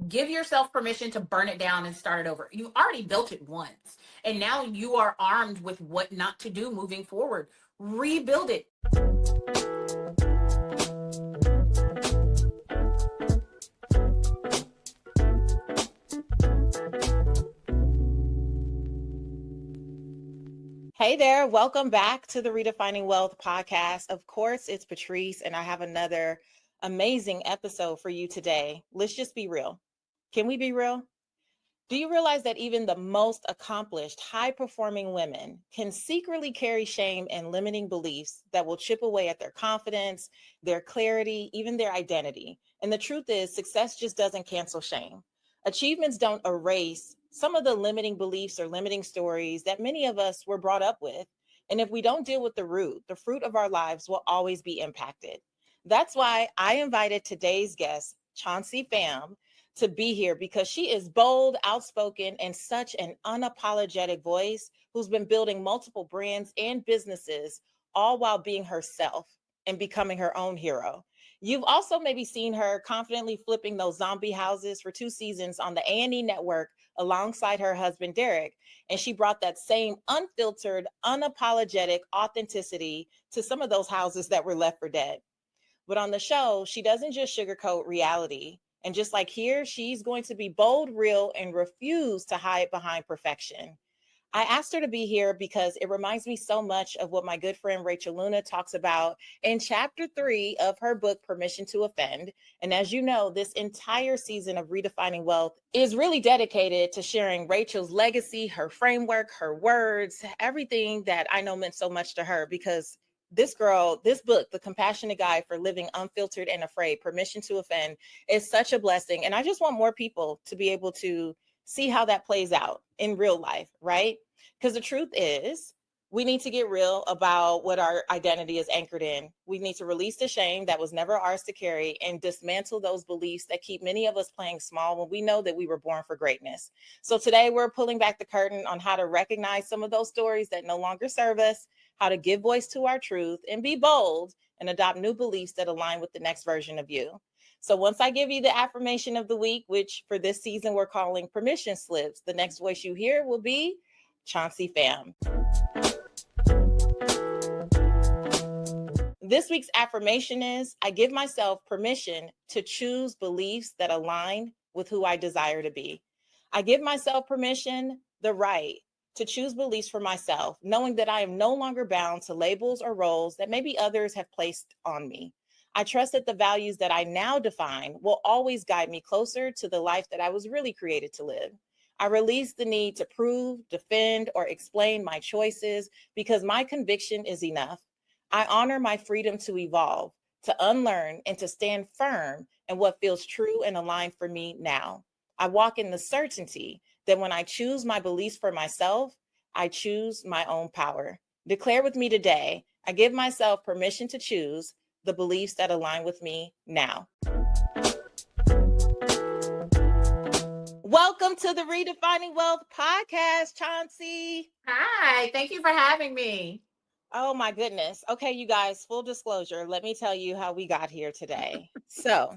Give yourself permission to burn it down and start it over. You already built it once, and now you are armed with what not to do moving forward. Rebuild it. Hey there, welcome back to the Redefining Wealth podcast. Of course, it's Patrice, and I have another amazing episode for you today. Let's just be real. Can we be real? Do you realize that even the most accomplished, high-performing women can secretly carry shame and limiting beliefs that will chip away at their confidence, their clarity, even their identity? And the truth is, success just doesn't cancel shame. Achievements don't erase some of the limiting beliefs or limiting stories that many of us were brought up with. And if we don't deal with the root, the fruit of our lives will always be impacted. That's why I invited today's guest, Chauncey Pham, to be here, because she is bold, outspoken, and such an unapologetic voice who's been building multiple brands and businesses, all while being herself and becoming her own hero. You've also maybe seen her confidently flipping those zombie houses for 2 seasons on the A&E network alongside her husband, Derek. And she brought that same unfiltered, unapologetic authenticity to some of those houses that were left for dead. But on the show, she doesn't just sugarcoat reality. And just like here, she's going to be bold, real, and refuse to hide behind perfection. I asked her to be here because it reminds me so much of what my good friend Rachel Luna talks about in chapter 3 of her book, Permission to Offend. And as you know, this entire season of Redefining Wealth is really dedicated to sharing Rachel's legacy, her framework, her words, everything that I know meant so much to her, because this girl, this book, The Compassionate Guide for Living Unfiltered and Afraid, Permission to Offend, is such a blessing. And I just want more people to be able to see how that plays out in real life, right? Because the truth is, we need to get real about what our identity is anchored in. We need to release the shame that was never ours to carry and dismantle those beliefs that keep many of us playing small when we know that we were born for greatness. So today we're pulling back the curtain on how to recognize some of those stories that no longer serve us, how to give voice to our truth and be bold and adopt new beliefs that align with the next version of you. So once I give you the affirmation of the week, which for this season we're calling permission slips, the next voice you hear will be Chauncey Pham. This week's affirmation is, I give myself permission to choose beliefs that align with who I desire to be. I give myself permission, the right, to choose beliefs for myself, knowing that I am no longer bound to labels or roles that maybe others have placed on me. I trust that the values that I now define will always guide me closer to the life that I was really created to live. I release the need to prove, defend, or explain my choices because my conviction is enough. I honor my freedom to evolve, to unlearn, and to stand firm in what feels true and aligned for me now. I walk in the certainty that when I choose my beliefs for myself, I choose my own power. Declare with me today, I give myself permission to choose the beliefs that align with me now. Welcome to the Redefining Wealth podcast, Chauncey. Hi, thank you for having me. Oh my goodness. Okay, you guys, full disclosure, let me tell you how we got here today. So,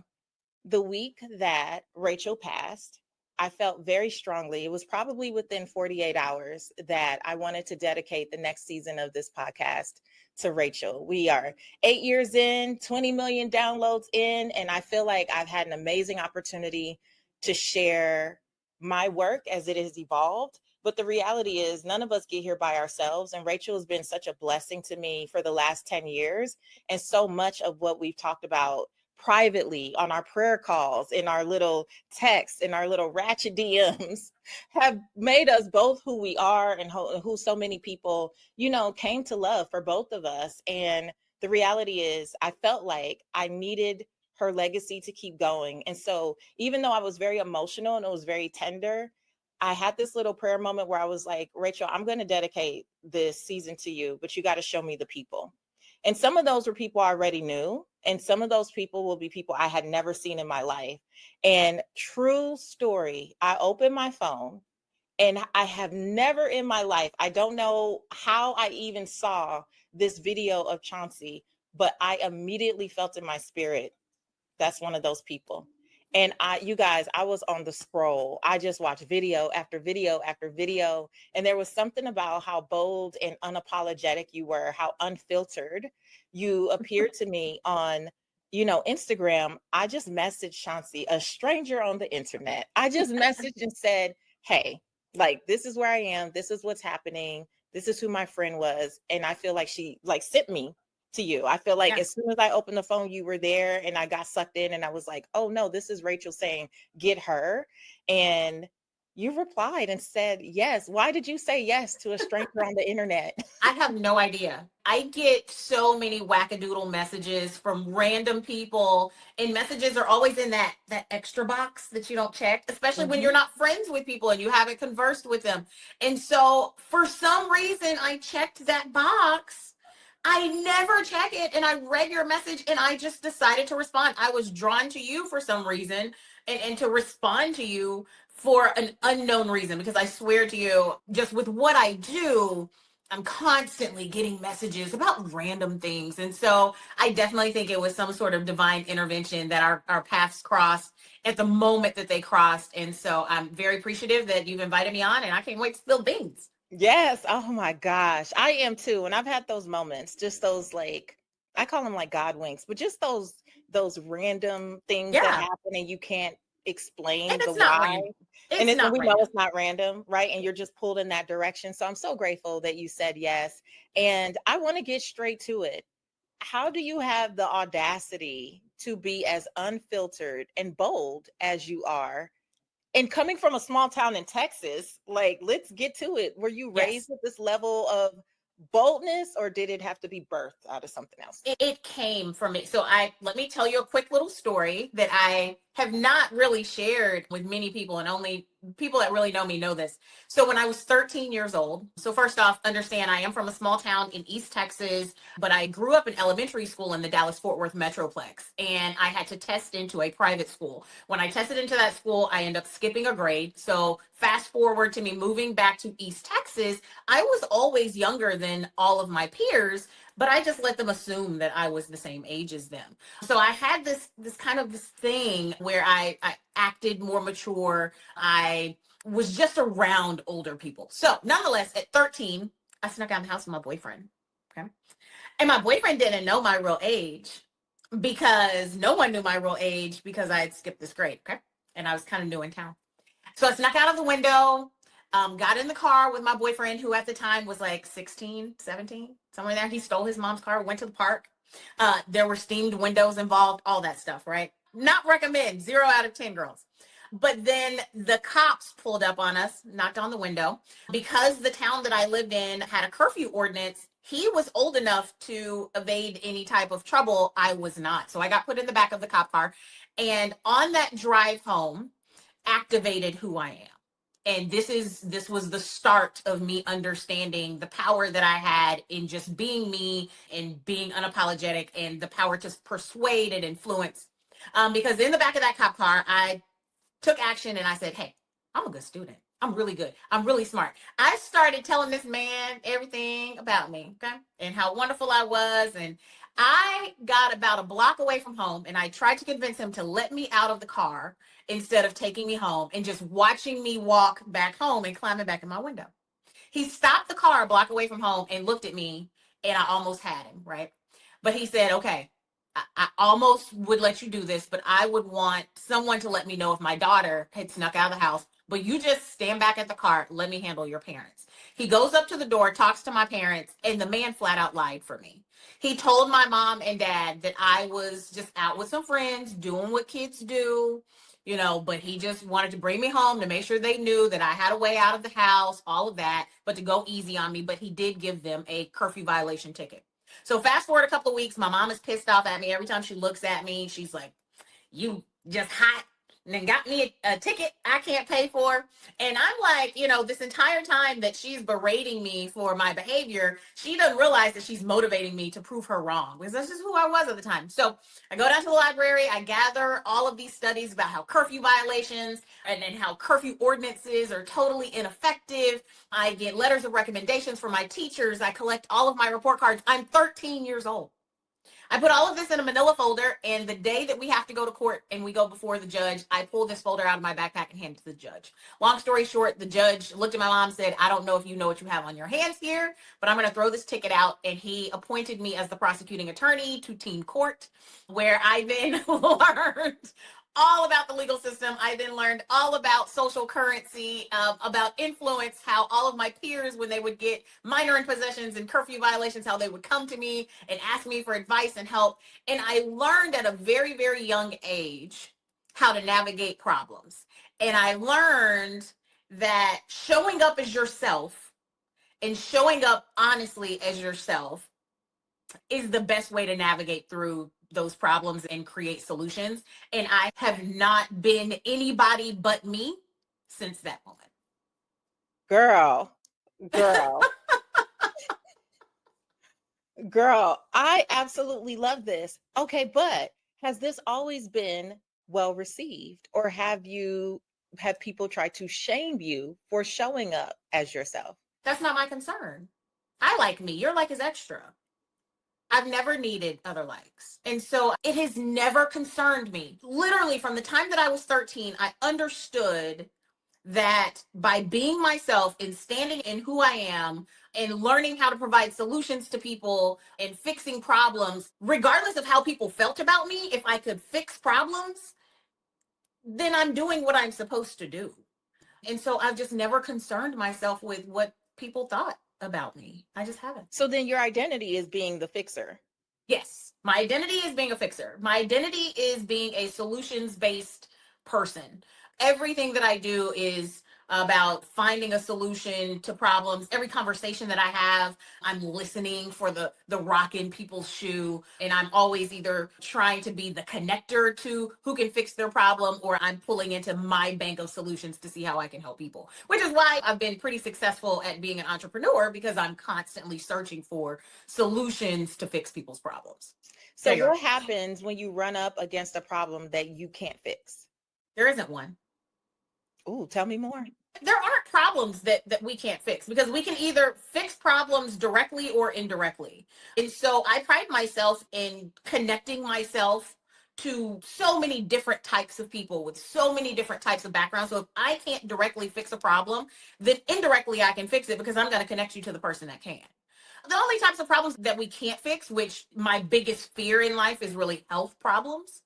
the week that Rachel passed, I felt very strongly, it was probably within 48 hours, that I wanted to dedicate the next season of this podcast to Rachel. We are 8 years in, 20 million downloads in, and I feel like I've had an amazing opportunity to share my work as it has evolved. But the reality is none of us get here by ourselves. And Rachel has been such a blessing to me for the last 10 years. And so much of what we've talked about privately on our prayer calls, in our little texts, in our little ratchet DMs have made us both who we are and who so many people, came to love for both of us. And the reality is I felt like I needed her legacy to keep going. And so even though I was very emotional and it was very tender, I had this little prayer moment where I was like, Rachel, I'm going to dedicate this season to you, but you got to show me the people. And some of those were people I already knew. And some of those people will be people I had never seen in my life. And true story, I opened my phone and I have never in my life, I don't know how I even saw this video of Chauncey, but I immediately felt in my spirit, that's one of those people. And you guys, I was on the scroll. I just watched video after video after video. And there was something about how bold and unapologetic you were, how unfiltered you appeared to me on, Instagram. I just messaged Chauncey, a stranger on the internet. I just messaged and said, hey, like, this is where I am. This is what's happening. This is who my friend was. And I feel like she like sent me to you. I feel like as soon as I opened the phone, you were there, and I got sucked in, and I was like, oh no, this is Rachel saying, get her. And you replied and said, yes. Why did you say yes to a stranger on the internet? I have no idea. I get so many wackadoodle messages from random people, and messages are always in that extra box that you don't check, especially when you're not friends with people and you haven't conversed with them. And so for some reason, I checked that box. I never check it, and I read your message, and I just decided to respond. I was drawn to you for some reason, and to respond to you for an unknown reason, because I swear to you, just with what I do, I'm constantly getting messages about random things. And so I definitely think it was some sort of divine intervention that our paths crossed at the moment that they crossed. And so I'm very appreciative that you've invited me on, and I can't wait to spill beans. Yes. Oh my gosh. I am too. And I've had those moments, just those, like, I call them like God winks, but just those random things that Yeah. happen and you can't explain And the it's not why. random. And It's not we know random. it's not random, right? And you're just pulled in that direction. So I'm so grateful that you said yes. And I want to get straight to it. How do you have the audacity to be as unfiltered and bold as you are? And coming from a small town in Texas, like, let's get to it. Were you raised Yes. with this level of boldness, or did it have to be birthed out of something else? It came from it. So let me tell you a quick little story that I have not really shared with many people, and only people that really know me know this. So when I was 13 years old, so first off, understand I am from a small town in East Texas, but I grew up in elementary school in the Dallas-Fort Worth Metroplex, and I had to test into a private school. When I tested into that school, I ended up skipping a grade. So fast forward to me moving back to East Texas, I was always younger than all of my peers, but I just let them assume that I was the same age as them. So I had this kind of this thing where I acted more mature. I was just around older people. So nonetheless, at 13, I snuck out of the house with my boyfriend. Okay. And my boyfriend didn't know my real age, because no one knew my real age, because I had skipped this grade. Okay. And I was kind of new in town. So I snuck out of the window, got in the car with my boyfriend, who at the time was like 16, 17, somewhere there. He stole his mom's car, went to the park. There were steamed windows involved, all that stuff, right? Not recommend, 0 out of 10 girls. But then the cops pulled up on us, knocked on the window. Because the town that I lived in had a curfew ordinance, he was old enough to evade any type of trouble. I was not. So I got put in the back of the cop car. And on that drive home, activated who I am. And this was the start of me understanding the power that I had in just being me and being unapologetic, and the power to persuade and influence. Because in the back of that cop car, I took action and I said, hey, I'm a good student. I'm really good. I'm really smart. I started telling this man everything about me, okay, and how wonderful I was. And I got about a block away from home, and I tried to convince him to let me out of the car instead of taking me home and just watching me walk back home and climbing back in my window. He stopped the car a block away from home and looked at me, and I almost had him, right? But he said, okay, I almost would let you do this, but I would want someone to let me know if my daughter had snuck out of the house. But you just stand back at the car. Let me handle your parents. He goes up to the door, talks to my parents, and the man flat out lied for me. He told my mom and dad that I was just out with some friends doing what kids do, but he just wanted to bring me home to make sure they knew that I had a way out of the house, all of that, but to go easy on me. But he did give them a curfew violation ticket. So fast forward a couple of weeks, my mom is pissed off at me. Every time she looks at me, she's like, you just hot, and then got me a ticket I can't pay for. And I'm like, this entire time that she's berating me for my behavior, she doesn't realize that she's motivating me to prove her wrong, because that's just who I was at the time. So I go down to the library, I gather all of these studies about how curfew violations and how curfew ordinances are totally ineffective. I get letters of recommendations from my teachers. I collect all of my report cards. I'm 13 years old. I put all of this in a manila folder, and the day that we have to go to court and we go before the judge, I pull this folder out of my backpack and hand it to the judge. Long story short, the judge looked at my mom and said, I don't know if you know what you have on your hands here, but I'm going to throw this ticket out. And he appointed me as the prosecuting attorney to teen court, where I then learned all about the legal system. I then learned all about social currency, about influence, how all of my peers, when they would get minor in possessions and curfew violations, how they would come to me and ask me for advice and help. And I learned at a very, very young age how to navigate problems. And I learned that showing up as yourself and showing up honestly as yourself is the best way to navigate through those problems and create solutions. And I have not been anybody but me since that moment. Girl, girl, I absolutely love this. Okay, but has this always been well received, or have people try to shame you for showing up as yourself? That's not my concern. I like me. Your like is extra. I've never needed other likes. And so it has never concerned me. Literally, from the time that I was 13, I understood that by being myself and standing in who I am and learning how to provide solutions to people and fixing problems, regardless of how people felt about me, if I could fix problems, then I'm doing what I'm supposed to do. And so I've just never concerned myself with what people thought about me. I just haven't. So then your identity is being the fixer. Yes, my identity is being a fixer. My identity is being a solutions-based person. Everything that I do is about finding a solution to problems. Every conversation that I have, I'm listening for the rock in people's shoe, and I'm always either trying to be the connector to who can fix their problem, or I'm pulling into my bank of solutions to see how I can help people, which is why I've been pretty successful at being an entrepreneur, because I'm constantly searching for solutions to fix people's problems. So what happens when you run up against a problem that you can't fix? There isn't one. Ooh, tell me more. There aren't problems that we can't fix, because we can either fix problems directly or indirectly. And so I pride myself in connecting myself to so many different types of people with so many different types of backgrounds. So if I can't directly fix a problem, then indirectly I can fix it, because I'm going to connect you to the person that can. The only types of problems that we can't fix, which my biggest fear in life is really health problems.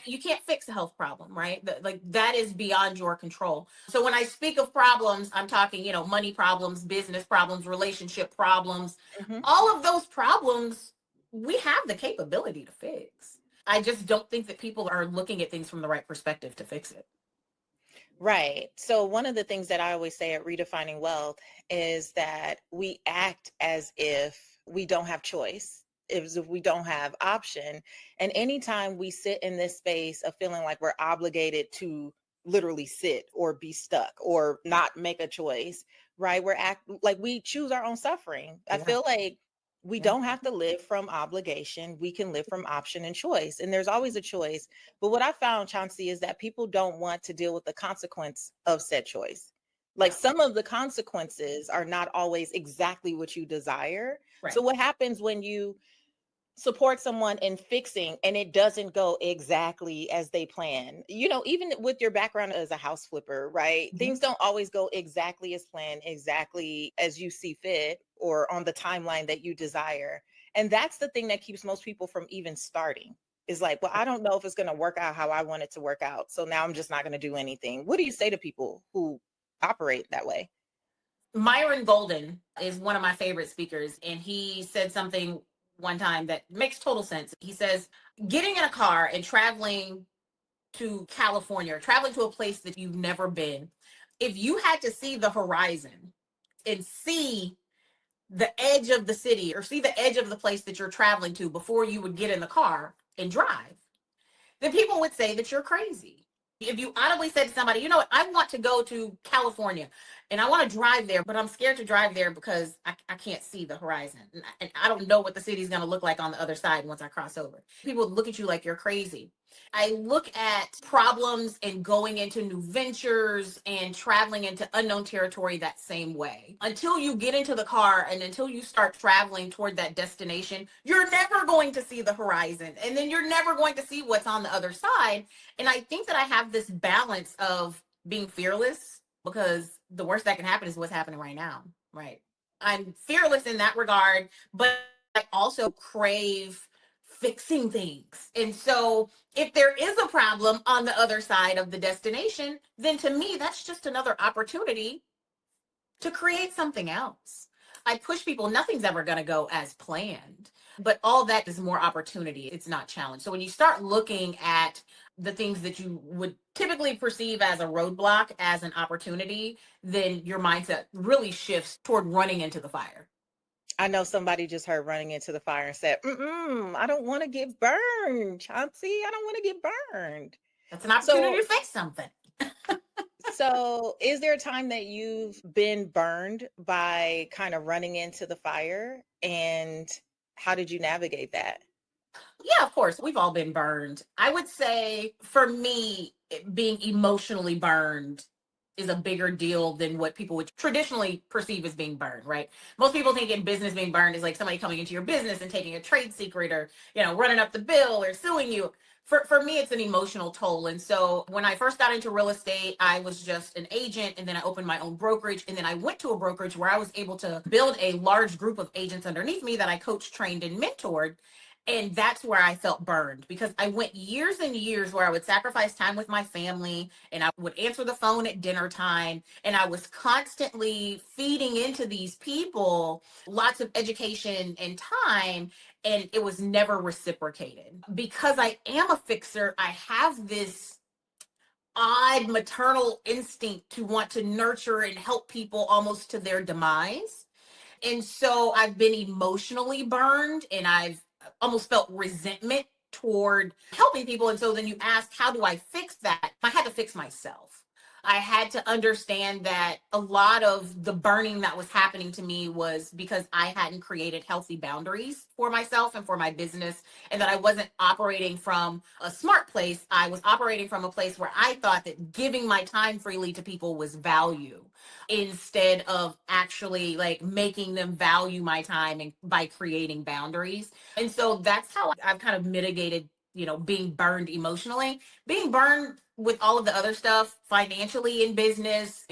You can't fix a health problem, right? That is beyond your control. So when I speak of problems, I'm talking, money problems, business problems, relationship problems, all of those problems, we have the capability to fix. I just don't think that people are looking at things from the right perspective to fix it. Right. So one of the things that I always say at Redefining Wealth is that we act as if we don't have choice, as if we don't have option. And anytime we sit in this space of feeling like we're obligated to literally sit or be stuck or not make a choice, right? Like we choose our own suffering. I feel like we don't have to live from obligation. We can live from option and choice. And there's always a choice. But what I found, Chauncey, is that people don't want to deal with the consequence of said choice. Like some of the consequences are not always exactly what you desire. Right. So what happens when you support someone in fixing and it doesn't go exactly as they plan? Even with your background as a house flipper, right? Things don't always go exactly as planned, exactly as you see fit, or on the timeline that you desire. And that's the thing that keeps most people from even starting, is like, well, I don't know if it's going to work out how I want it to work out, so now I'm just not going to do anything. What do you say to people who operate that way? Myron Golden is one of my favorite speakers, and he said something one time that makes total sense. He says, getting in a car and traveling to California, or traveling to a place that you've never been, if you had to see the horizon and see the edge of the city or see the edge of the place that you're traveling to before you would get in the car and drive, then people would say that you're crazy. If you audibly said to somebody, you know what, I want to go to California, and I want to drive there, but I'm scared to drive there because I can't see the horizon. And I don't know what the city's going to look like on the other side once I cross over. People look at you like you're crazy. I look at problems and going into new ventures and traveling into unknown territory that same way. Until you get into the car and until you start traveling toward that destination, you're never going to see the horizon. And then you're never going to see what's on the other side. And I think that I have this balance of being fearless, because the worst that can happen is what's happening right now, right? I'm fearless in that regard, but I also crave fixing things. And so if there is a problem on the other side of the destination, then to me, that's just another opportunity to create something else. I push people, nothing's ever going to go as planned, but all that is more opportunity. It's not challenge. So when you start looking at the things that you would typically perceive as a roadblock as an opportunity, then your mindset really shifts toward running into the fire. I know somebody just heard running into the fire and said, I don't want to get burned, Chauncey. I don't want to get burned. That's an opportunity to fix something. So is there a time that you've been burned by kind of running into the fire, and how did you navigate that? Yeah, of course. We've all been burned. I would say for me, being emotionally burned is a bigger deal than what people would traditionally perceive as being burned, right? Most people think in business being burned is like somebody coming into your business and taking a trade secret, or, running up the bill or suing you. For me, it's an emotional toll. And so when I first got into real estate, I was just an agent, and then I opened my own brokerage. And then I went to a brokerage where I was able to build a large group of agents underneath me that I coached, trained, and mentored. And that's where I felt burned, because I went years and years where I would sacrifice time with my family, and I would answer the phone at dinner time. And I was constantly feeding into these people lots of education and time. And it was never reciprocated. Because I am a fixer, I have this odd maternal instinct to want to nurture and help people almost to their demise. And so I've been emotionally burned, and I've almost felt resentment toward helping people. And so then you ask, how do I fix that? I had to fix myself. I had to understand that a lot of the burning that was happening to me was because I hadn't created healthy boundaries for myself and for my business, and that I wasn't operating from a smart place. I was operating from a place where I thought that giving my time freely to people was value, instead of actually like making them value my time and by creating boundaries. And so that's how I've kind of mitigated, being burned emotionally. Being burned with all of the other stuff financially, in business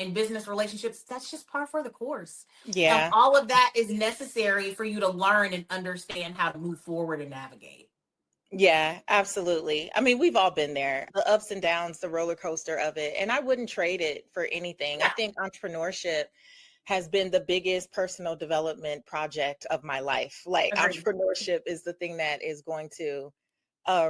relationships, that's just par for the course. Yeah. All of that is necessary for you to learn and understand how to move forward and navigate. Yeah, absolutely. I mean, we've all been there, the ups and downs, the roller coaster of it. And I wouldn't trade it for anything. I think entrepreneurship has been the biggest personal development project of my life. Like, Agreed. entrepreneurship is the thing that is going to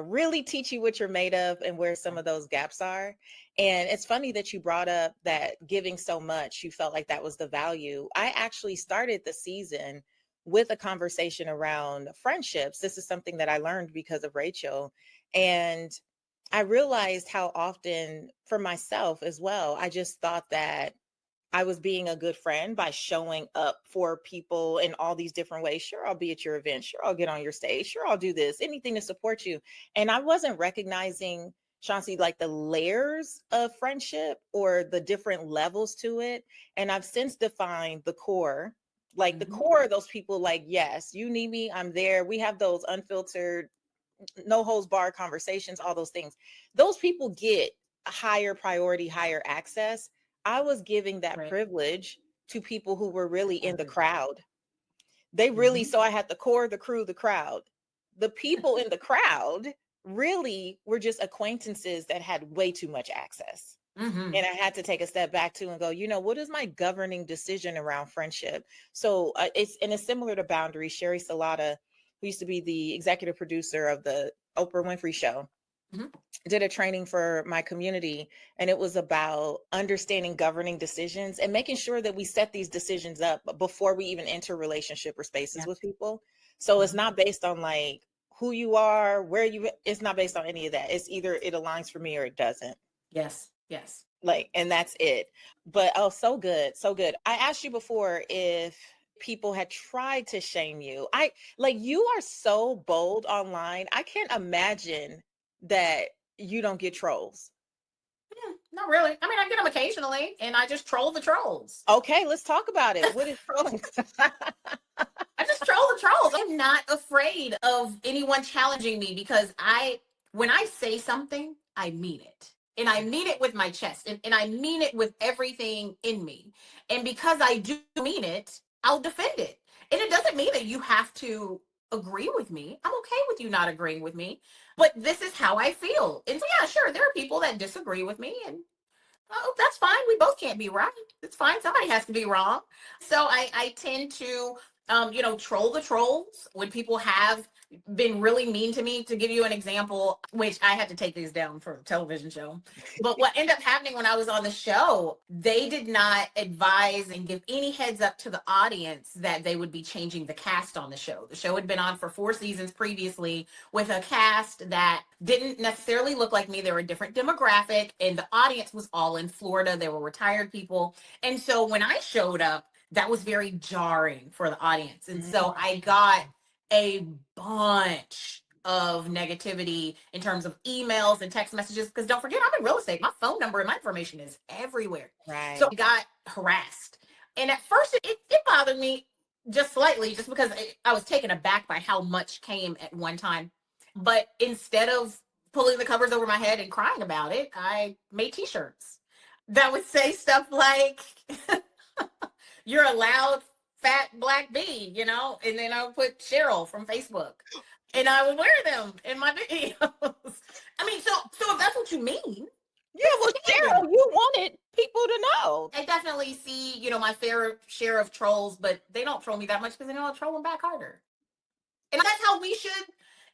really teach you what you're made of and where some of those gaps are. And it's funny that you brought up that giving so much, you felt like that was the value. I actually started the season with a conversation around friendships. This is something that I learned because of Rachel. And I realized how often for myself as well, I just thought that I was being a good friend by showing up for people in all these different ways. Sure, I'll be at your event. Sure, I'll get on your stage. Sure, I'll do this, anything to support you. And I wasn't recognizing, Chauncey, like the layers of friendship or the different levels to it. And I've since defined the core, like the core of those people, like, yes, you need me, I'm there. We have those unfiltered, no holds barred conversations, all those things. Those people get a higher priority, higher access. I was giving that privilege to people who were really in the crowd. They really, so I had the core, the crew, the crowd. The people in the crowd really were just acquaintances that had way too much access. And I had to take a step back too and go, what is my governing decision around friendship? So it's similar to boundaries. Sherry Salata, who used to be the executive producer of the Oprah Winfrey Show, did a training for my community, and it was about understanding governing decisions and making sure that we set these decisions up before we even enter relationship or spaces with people. So it's not based on like who you are, it's not based on any of that. It's either it aligns for me or it doesn't. Yes. Like, and that's it. But oh, so good. So good. I asked you before if people had tried to shame you. I like you are so bold online. I can't imagine that you don't get trolls. Not really. I mean, I get them occasionally, and I just troll the trolls. Okay, let's talk about it. What is trolling? I just troll the trolls. I'm not afraid of anyone challenging me because when I say something, I mean it. And I mean it with my chest, and I mean it with everything in me. And because I do mean it, I'll defend it. And it doesn't mean that you have to agree with me. I'm okay with you not agreeing with me, but this is how I feel. And so, yeah, sure, there are people that disagree with me, and oh, that's fine. We both can't be right. It's fine. Somebody has to be wrong. So I tend to, troll the trolls when people have been really mean to me. To give you an example, which I had to take these down for a television show. But what ended up happening when I was on the show, they did not advise and give any heads up to the audience that they would be changing the cast on the show. The show had been on for 4 seasons previously with a cast that didn't necessarily look like me. They were a different demographic, and the audience was all in Florida. They were retired people. And so when I showed up, that was very jarring for the audience. And so I got a bunch of negativity in terms of emails and text messages, because don't forget, I'm in real estate. My phone number and my information is everywhere. Right. So I got harassed. And at first it bothered me just slightly, just because I was taken aback by how much came at one time. But instead of pulling the covers over my head and crying about it, I made t-shirts that would say stuff like, you're a loud, fat black bee, and then I would put Cheryl from Facebook. And I would wear them in my videos. I mean, so if that's what you mean. Yeah, well, Cheryl, you wanted people to know. I definitely see, my fair share of trolls, but they don't troll me that much because they know I'll troll them back harder. And that's how we should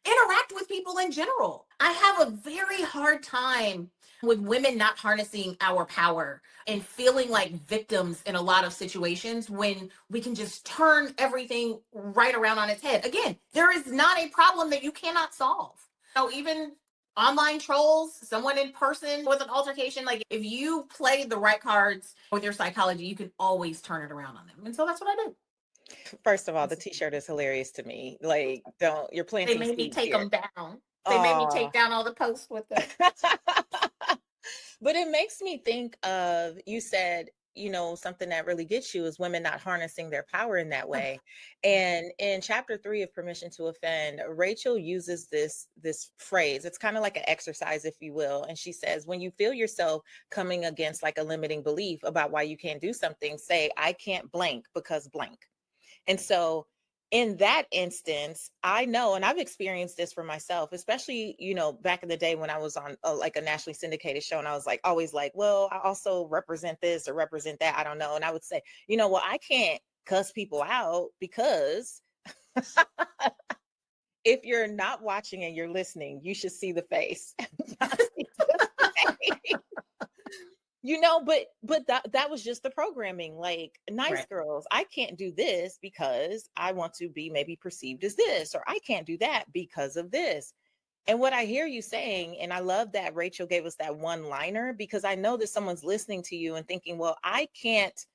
interact with people in general. I have a very hard time with women not harnessing our power and feeling like victims in a lot of situations when we can just turn everything right around on its head. Again, there is not a problem that you cannot solve. So even online trolls, someone in person with an altercation, like if you play the right cards with your psychology, you can always turn it around on them. And so that's what I do. First of all, the t-shirt is hilarious to me. Like, you're planting They made me take here. them down. They made me take down all the posts with them. But it makes me think of, you said, something that really gets you is women not harnessing their power in that way. And in chapter 3 of Permission to Offend, Rachel uses this phrase. It's kind of like an exercise, if you will. And she says, when you feel yourself coming against like a limiting belief about why you can't do something, say, I can't blank because blank. And so in that instance, I know, and I've experienced this for myself, especially, back in the day when I was on like a nationally syndicated show, and I was like, always like, well, I also represent this or represent that. I don't know. And I would say, well, I can't cuss people out because if you're not watching and you're listening, you should see the face. But that was just the programming. Like, nice Right. girls, I can't do this because I want to be maybe perceived as this, or I can't do that because of this. And what I hear you saying, and I love that Rachel gave us that one liner, because I know that someone's listening to you and thinking, well, I can't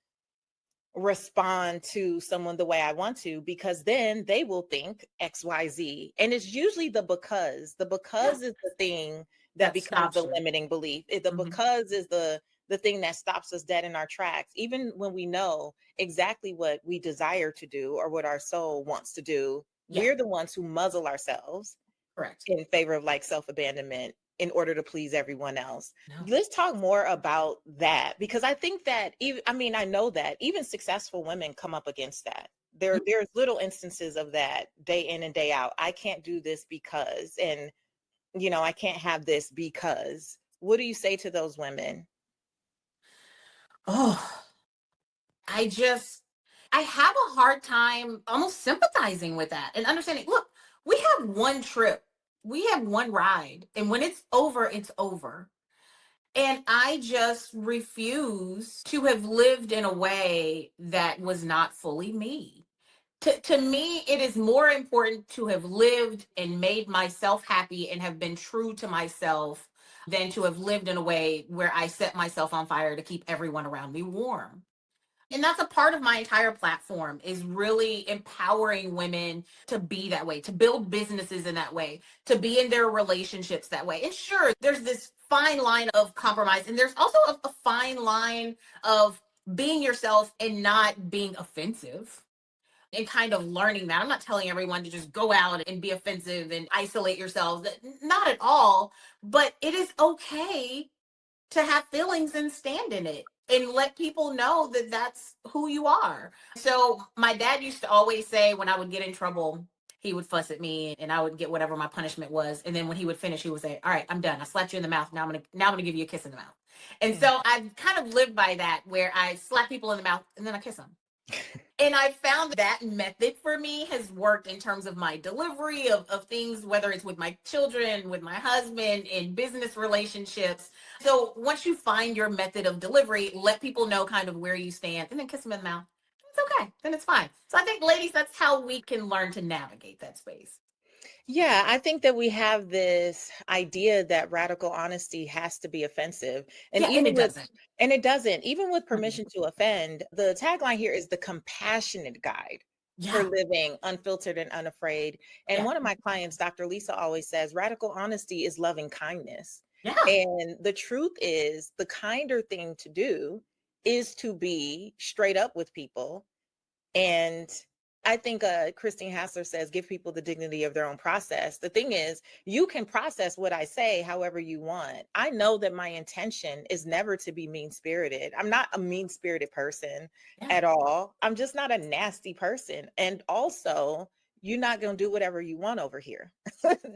respond to someone the way I want to, because then they will think XYZ. And it's usually the because is the thing that becomes the limiting belief. The because is the thing that stops us dead in our tracks, even when we know exactly what we desire to do or what our soul wants to do. Yeah. We're the ones who muzzle ourselves. Correct. In favor of like self-abandonment in order to please everyone else. No. Let's talk more about that, because I think that I know that even successful women come up against that. There's little instances of that day in and day out. I can't do this because, and I can't have this because. What do you say to those women? Oh, I have a hard time almost sympathizing with that and understanding, look, we have one trip, we have one ride, and when it's over, it's over. And I just refuse to have lived in a way that was not fully me. To me, it is more important to have lived and made myself happy and have been true to myself than to have lived in a way where I set myself on fire to keep everyone around me warm. And that's a part of my entire platform, is really empowering women to be that way, to build businesses in that way, to be in their relationships that way. And sure, there's this fine line of compromise, and there's also a fine line of being yourself and not being offensive, and kind of learning that. I'm not telling everyone to just go out and be offensive and isolate yourselves. Not at all. But it is okay to have feelings and stand in it and let people know that that's who you are. So my dad used to always say, when I would get in trouble, he would fuss at me and I would get whatever my punishment was. And then when he would finish, he would say, "All right, I'm done. I slapped you in the mouth. Now I'm gonna give you a kiss in the mouth." And so I've kind of lived by that, where I slap people in the mouth and then I kiss them. And I found that method for me has worked in terms of my delivery of things, whether it's with my children, with my husband, in business relationships. So once you find your method of delivery, let people know kind of where you stand and then kiss them in the mouth. It's okay. Then it's fine. So I think, ladies, that's how we can learn to navigate that space. Yeah, I think that we have this idea that radical honesty has to be offensive. And Yeah, and even it with, doesn't. and it doesn't, even with Mm-mm. permission to offend, the tagline here is the compassionate guide for Yeah. living unfiltered and unafraid. And Yeah. one of my clients, Dr. Lisa, always says radical honesty is loving kindness. Yeah. And the truth is, the kinder thing to do is to be straight up with people. And I think Christine Hassler says, give people the dignity of their own process. The thing is, you can process what I say however you want. I know that my intention is never to be mean spirited. I'm not a mean spirited person Yeah. at all. I'm just not a nasty person. And also, you're not going to do whatever you want over here.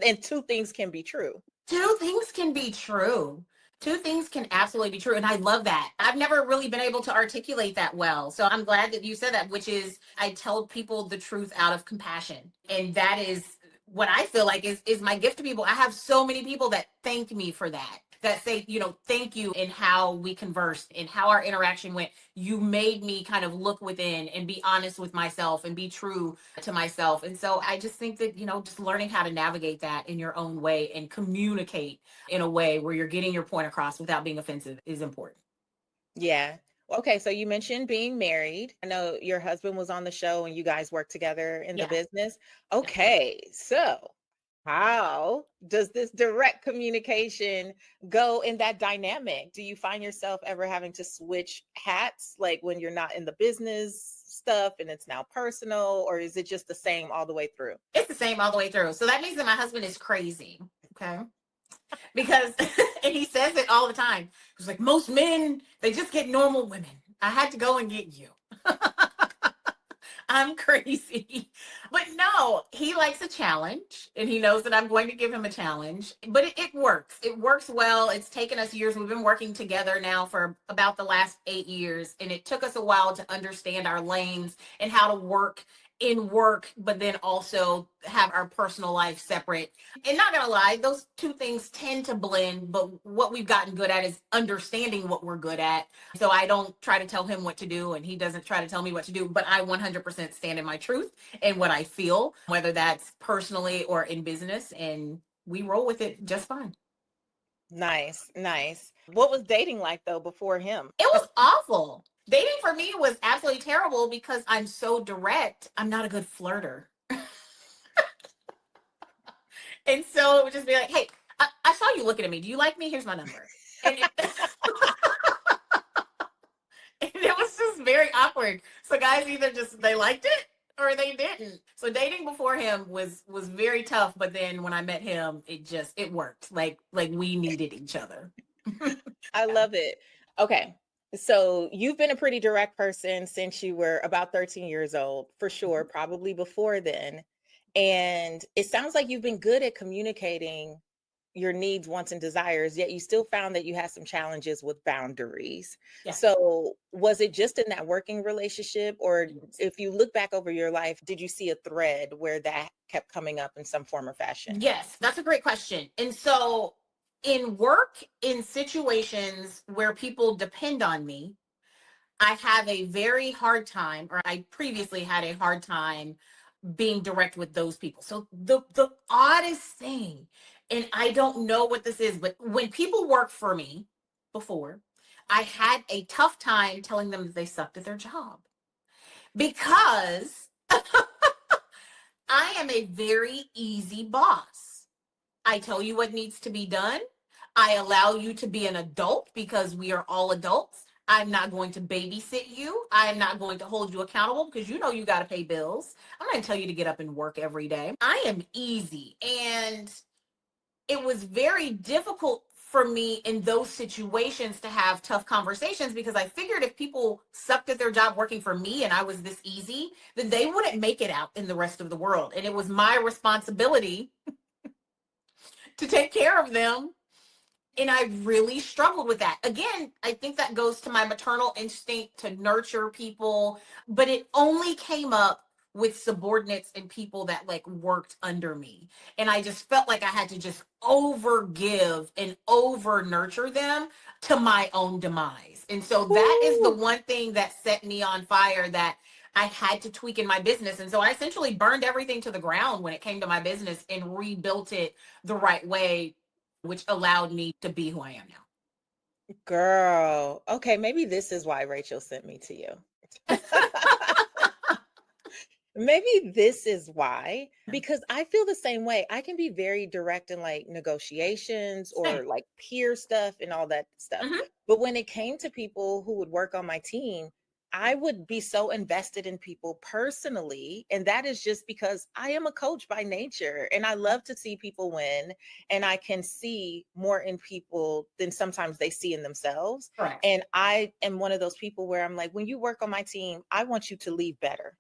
And two things can be true. Two things can be true. Two things can absolutely be true. And I love that. I've never really been able to articulate that well. So I'm glad that you said that, which is, I tell people the truth out of compassion. And that is what I feel like is my gift to people. I have so many people that thank me for that. That say, thank you in how we conversed and how our interaction went. You made me kind of look within and be honest with myself and be true to myself. And so I just think that, just learning how to navigate that in your own way and communicate in a way where you're getting your point across without being offensive is important. Yeah. Okay. So you mentioned being married. I know your husband was on the show and you guys work together in the Yeah. business. Yeah. Okay. So how does this direct communication go in that dynamic? Do you find yourself ever having to switch hats, like when you're not in the business stuff and it's now personal, or is it just the same all the way through? It's the same all the way through. So that means that my husband is crazy. Okay. Because and he says it all the time. He's like, most men, they just get normal women. I had to go and get you. I'm crazy. But no, he likes a challenge and he knows that I'm going to give him a challenge. But it works. It works well. It's taken us years. We've been working together now for about the last 8 years. And it took us a while to understand our lanes and how to work in work, but then also have our personal life separate. And not gonna lie, those two things tend to blend, but what we've gotten good at is understanding what we're good at. So I don't try to tell him what to do and he doesn't try to tell me what to do, but I 100% stand in my truth and what I feel, whether that's personally or in business, and we roll with it just fine. Nice, nice. What was dating like though before him? It was awful. Dating for me was absolutely terrible because I'm so direct. I'm not a good flirter. And so it would just be like, "Hey, I saw you looking at me. Do you like me? Here's my number." And it, and it was just very awkward. So guys either just they liked it or they didn't. So dating before him was very tough, but then when I met him, it worked. Like we needed each other. I Yeah. love it. Okay. So you've been a pretty direct person since you were about 13 years old, for sure, probably before then. And it sounds like you've been good at communicating your needs, wants, and desires, yet you still found that you had some challenges with boundaries. Yeah. So was it just in that working relationship, or if you look back over your life, did you see a thread where that kept coming up in some form or fashion? Yes, that's a great question. And so in work, in situations where people depend on me, I have a very hard time, or I previously had a hard time being direct with those people. So the oddest thing And I don't know what this is, but when people worked for me before, I had a tough time telling them that they sucked at their job because I am a very easy boss. I tell you what needs to be done. I allow you to be an adult because we are all adults. I'm not going to babysit you. I'm not going to hold you accountable because you know you got to pay bills. I'm not going to tell you to get up and work every day. I am easy. And it was very difficult for me in those situations to have tough conversations because I figured if people sucked at their job working for me and I was this easy, then they wouldn't make it out in the rest of the world. And it was my responsibility to take care of them. And I really struggled with that. Again, I think that goes to my maternal instinct to nurture people, but it only came up with subordinates and people that like worked under me. And I just felt like I had to just over give and over nurture them to my own demise. And so that is the one thing that set me on fire that I had to tweak in my business. And so I essentially burned everything to the ground when it came to my business and rebuilt it the right way, which allowed me to be who I am Girl, okay, maybe this is why Rachel sent me to you. Maybe this is why, because I feel the same way. I can be very direct in like negotiations now. or like peer stuff and all that stuff. Mm-hmm. But when it came to people who would work on my team, I would be so invested in people personally. And that is just because I am a coach by nature and I love to see people win. And I can see more in people than sometimes they see in themselves. Correct. And I am one of those people where I'm like, when you work on my team, I want you to leave better.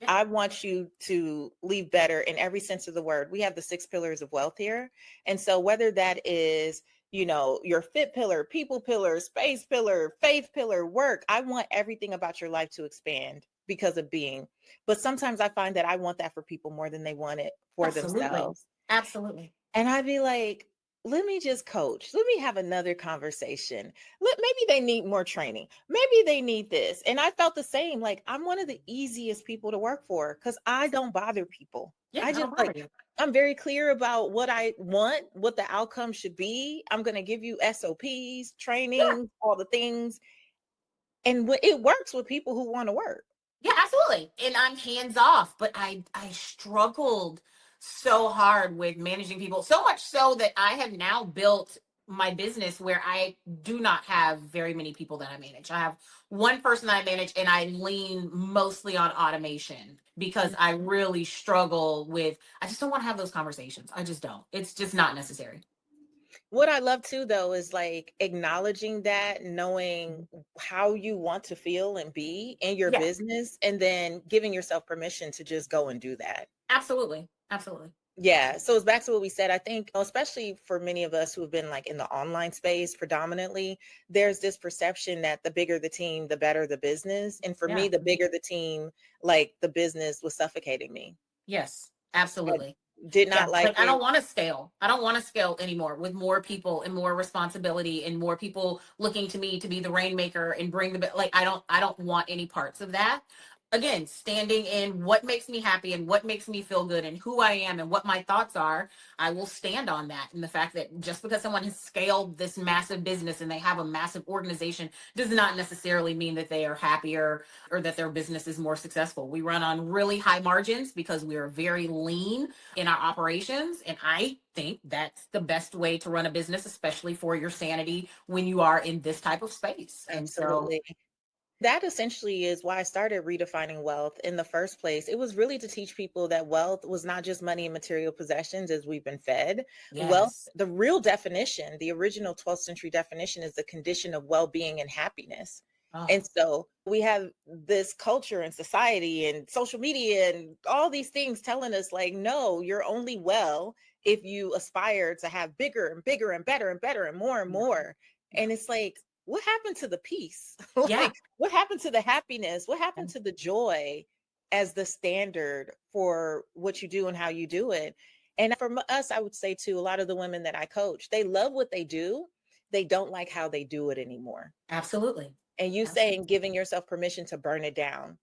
Yeah. I want you to leave better in every sense of the word. We have the 6 pillars of wealth here. And so whether that is, you know, your fit pillar, people pillar, space pillar, faith pillar, work, I want everything about your life to expand because of being. But sometimes I find that I want that for people more than they want it for Absolutely. themselves. Absolutely. And I'd be like, let me just coach. Let me have another conversation. Maybe they need more training. Maybe they need this. And I felt the same. Like, I'm one of the easiest people to work for because I don't bother people. Yeah, I I just don't bother like, you. I'm very clear about what I want, what the outcome should be. I'm going to give you SOPs, Yeah. training, all the things. And it works with people who want to work. Yeah, absolutely. And I'm hands off, but I struggled so hard with managing people, so much so that I have now built my business where I do not have very many people that I manage. I have one person that I manage and I lean mostly on automation because I really struggle with I just don't want to have those conversations. I just don't. It's just not necessary. What I love too, though, is like acknowledging that, knowing how you want to feel and be in your Yeah, business, and then giving yourself permission to just go and do that. absolutely. Absolutely. Yeah. So it's back to what we said. I think, especially for many of us who have been like in the online space predominantly, there's this perception that the bigger the team, the better the business. And for me, Yeah. the bigger the team, like the business was suffocating me. Yes, I absolutely. did Yeah, not like like I it. don't want to scale. I don't want to scale anymore with more people and more responsibility and more people looking to me to be the rainmaker and bring the like I don't want any parts of that. Again, standing in what makes me happy and what makes me feel good and who I am and what my thoughts are, I will stand on that. And the fact that just because someone has scaled this massive business and they have a massive organization does not necessarily mean that they are happier or that their business is more successful. We run on really high margins because we are very lean in our operations. And I think that's the best way to run a business, especially for your sanity when you are in this type of space. And so, Absolutely. That essentially is why I started redefining wealth in the first place. It was really to teach people that wealth was not just money and material possessions as we've been fed. Wealth, yes. the real definition, the original 12th century definition, is the condition of well being and happiness. Oh, And so we have this culture and society and social media and all these things telling us, like, no, you're only well if you aspire to have bigger and bigger and better and better and more and yeah. more. Yeah. And it's like, what happened to the peace? Yeah. Like, what happened to the happiness? What happened to the joy as the standard for what you do and how you do it? And for us, I would say too, a lot of the women that I coach, they love what they do. They don't like how they do it anymore. Absolutely. And you saying Absolutely. giving yourself permission to burn it down.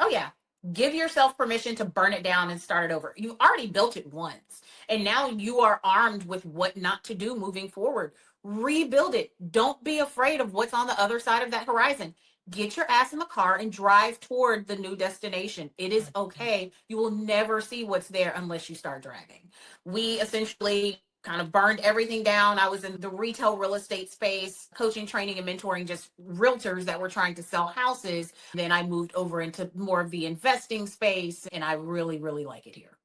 Oh, yeah. Give yourself permission to burn it down and start it over. You already built it once, and now you are armed with what not to do moving forward. Rebuild it. Don't be afraid of what's on the other side of that horizon. Get your ass in the car and drive toward the new destination. It is okay. You will never see what's there unless you start driving. We essentially kind of burned everything down. I was in the retail real estate space, coaching, training, and mentoring just realtors that were trying to sell houses. Then I moved over into more of the investing space, and I really, really like it here.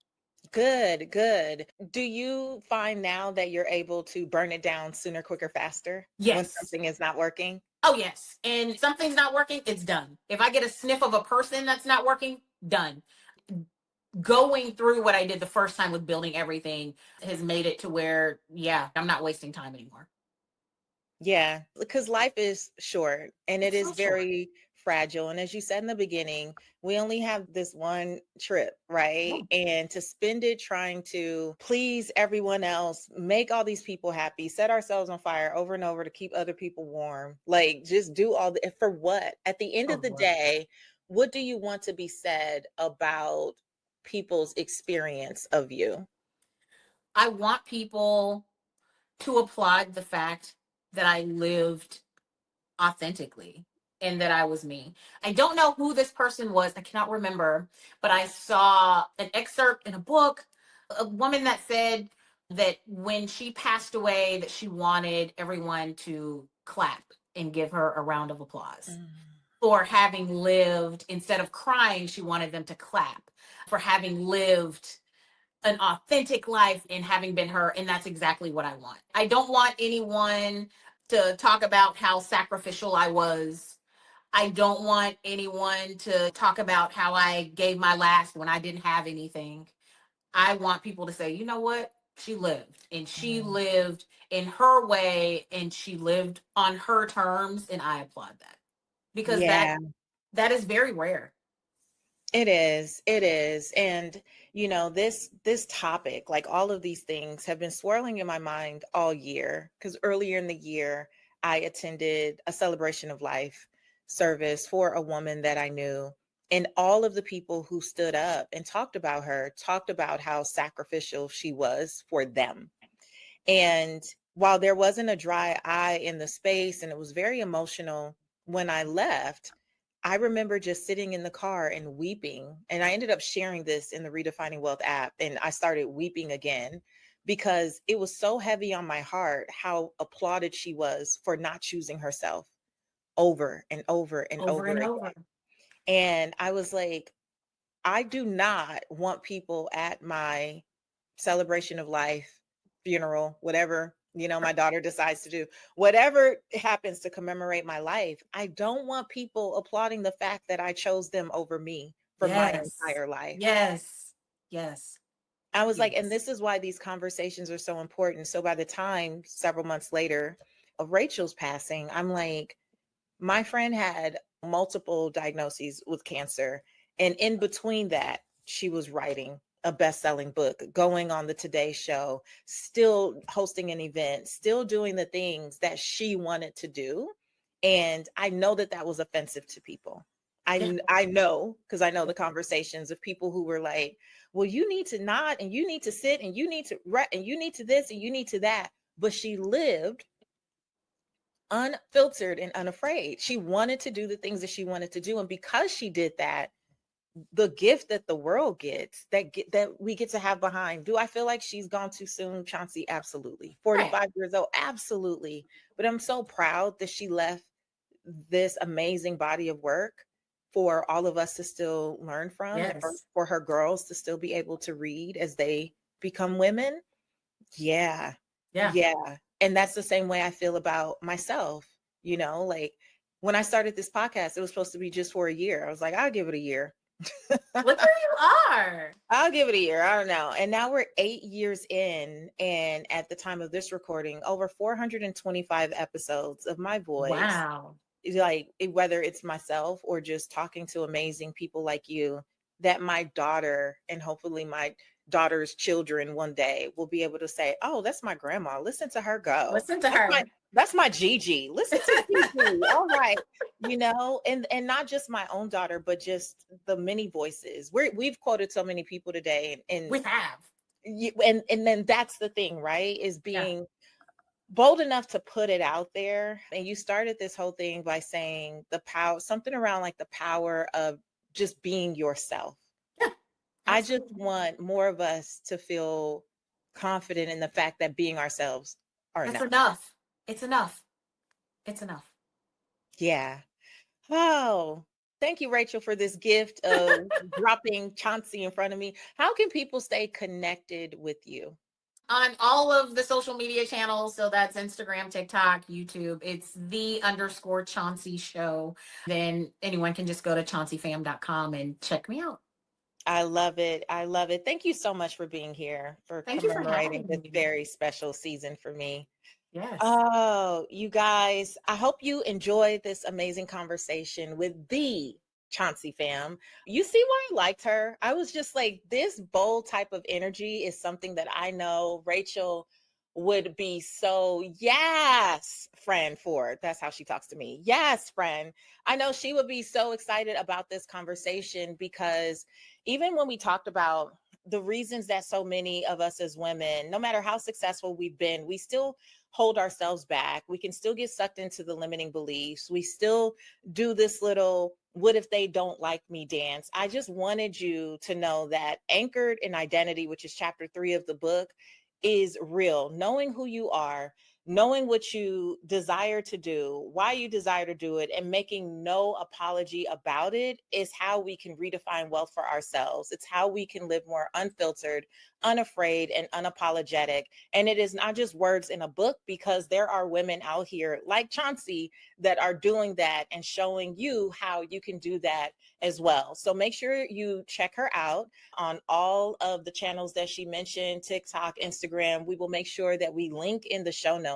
Good, good. Do you find now that you're able to burn it down sooner, quicker, faster when Yes. something is not working? Oh, yes. And something's not working, it's done. If I get a sniff of a person that's not working, done. Going through what I did the first time with building everything has made it to where, yeah, I'm not wasting time anymore. Yeah, because life is short and it It's is so short. very fragile. And as you said in the beginning, we only have this one trip, right? Yeah. And to spend it trying to please everyone else, make all these people happy, set ourselves on fire over and over to keep other people warm, like just do all the for what? At the end For of the what? day, what do you want to be said about people's experience of you? I want people to applaud the fact that I lived authentically and that I was me. I don't know who this person was. I cannot remember, but I saw an excerpt in a book, a woman that said that when she passed away that she wanted everyone to clap and give her a round of applause Mm. for having lived. Instead of crying, she wanted them to clap for having lived an authentic life and having been her. And that's exactly what I want. I don't want anyone to talk about how sacrificial I was. I don't want anyone to talk about how I gave my last when I didn't have anything. I want people to say, you know what? She lived, and she Mm. lived in her way, and she lived on her terms. And I applaud that because Yeah. that is very rare. It is. It is. And this topic, like all of these things have been swirling in my mind all year because earlier in the year I attended a celebration of life service for a woman that I knew. And all of the people who stood up and talked about her talked about how sacrificial she was for them. And while there wasn't a dry eye in the space and it was very emotional when I left, I remember just sitting in the car and weeping. And I ended up sharing this in the Redefining Wealth app. And I started weeping again because it was so heavy on my heart how applauded she was for not choosing herself over and over and Over over and again. over. And I was like, I do not want people at my celebration of life, funeral, whatever, my daughter decides to do, whatever happens to commemorate my life. I don't want people applauding the fact that I chose them over me for my Yes. entire life. Yes. Yes. I was like, and Yes. this is why these conversations are so important. So by the time several months later of Rachel's passing, I'm like, my friend had multiple diagnoses with cancer. And in between that, she was writing a best-selling book, going on the Today Show, still hosting an event, still doing the things that she wanted to do. And I know that that was offensive to people. Yeah. I know because I know the conversations of people who were like, well, you need to not, and you need to sit, and you need to write, and you need to this, and you need to that. But she lived unfiltered and unafraid. She wanted to do the things that she wanted to do. And because she did that, the gift that the world gets, that we get to have behind. Do I feel like she's gone too soon, Chauncey? Absolutely. 45 years old, absolutely. But I'm so proud that she left this amazing body of work for all of us to still learn from, and Yes. for her girls to still be able to read as they become women. Yeah. Yeah. Yeah. And that's the same way I feel about myself. Like when I started this podcast, it was supposed to be just for a year. I was like, I'll give it a year. Look where you are. I'll give it a year. I don't know. And now we're 8 years in. And at the time of this recording, over 425 episodes of my voice, Wow. like whether it's myself or just talking to amazing people like you, that my daughter and hopefully my daughter's children one day will be able to say, oh, that's my grandma, listen to her go. Listen to her. That's my Gigi. Listen to Gigi. All right. You know, and not just my own daughter, but just the many voices. We've quoted so many people today, and We have. and then that's the thing, right? Is being bold enough to put it out there. And you started this whole thing by saying the power, something around like the power of just being yourself. Yeah, I just absolutely. want more of us to feel confident in the fact that being ourselves are That's enough. enough. It's enough. It's enough. Yeah. Oh, thank you, Rachel, for this gift of dropping Chauncey in front of me. How can people stay connected with you? On all of the social media channels. So that's Instagram, TikTok, YouTube. It's _Chauncey show. Then anyone can just go to chaunceypham.com and check me out. I love it. I love it. Thank you so much for being here, for Thank you for commemorating having this me. very special season for me. Yes. Oh, you guys, I hope you enjoyed this amazing conversation with the Chauncey Fam. You see why I liked her? I was just like, this bold type of energy is something that I know Rachel would be so, yes, friend for. That's how she talks to me. Yes, friend. I know she would be so excited about this conversation because even when we talked about the reasons that so many of us as women, no matter how successful we've been, we still hold ourselves back. We can still get sucked into the limiting beliefs. We still do this little what if they don't like me dance. I just wanted you to know that anchored in identity, which is chapter 3 of the book, is real. Knowing who you are, knowing what you desire to do, why you desire to do it, and making no apology about it is how we can redefine wealth for ourselves. It's how we can live more unfiltered, unafraid, and unapologetic. And it is not just words in a book, because there are women out here like Chauncey that are doing that and showing you how you can do that as well. So make sure you check her out on all of the channels that she mentioned, TikTok, Instagram. We will make sure that we link in the show notes.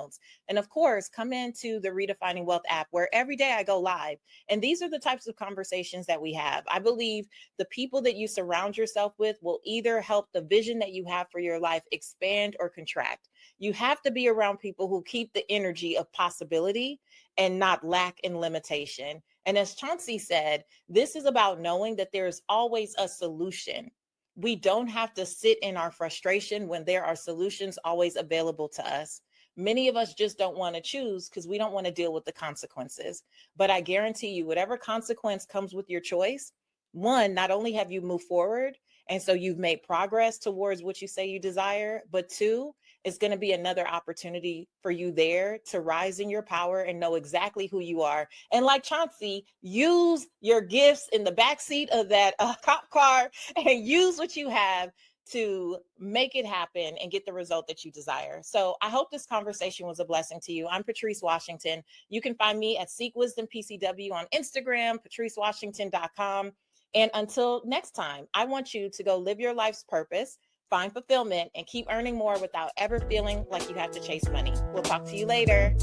And of course, come into the Redefining Wealth app, where every day I go live. And these are the types of conversations that we have. I believe the people that you surround yourself with will either help the vision that you have for your life expand or contract. You have to be around people who keep the energy of possibility and not lack in limitation. And as Chauncey said, this is about knowing that there's always a solution. We don't have to sit in our frustration when there are solutions always available to us. Many of us just don't want to choose because we don't want to deal with the consequences. But I guarantee you, whatever consequence comes with your choice, one, not only have you moved forward, and so you've made progress towards what you say you desire, but two, it's going to be another opportunity for you there to rise in your power and know exactly who you are. And like Chauncey, use your gifts in the backseat of that cop car and use what you have to make it happen and get the result that you desire. So I hope this conversation was a blessing to you. I'm Patrice Washington. You can find me at Seek Wisdom PCW on Instagram, patricewashington.com. And until next time, I want you to go live your life's purpose, find fulfillment, and keep earning more without ever feeling like you have to chase money. We'll talk to you later.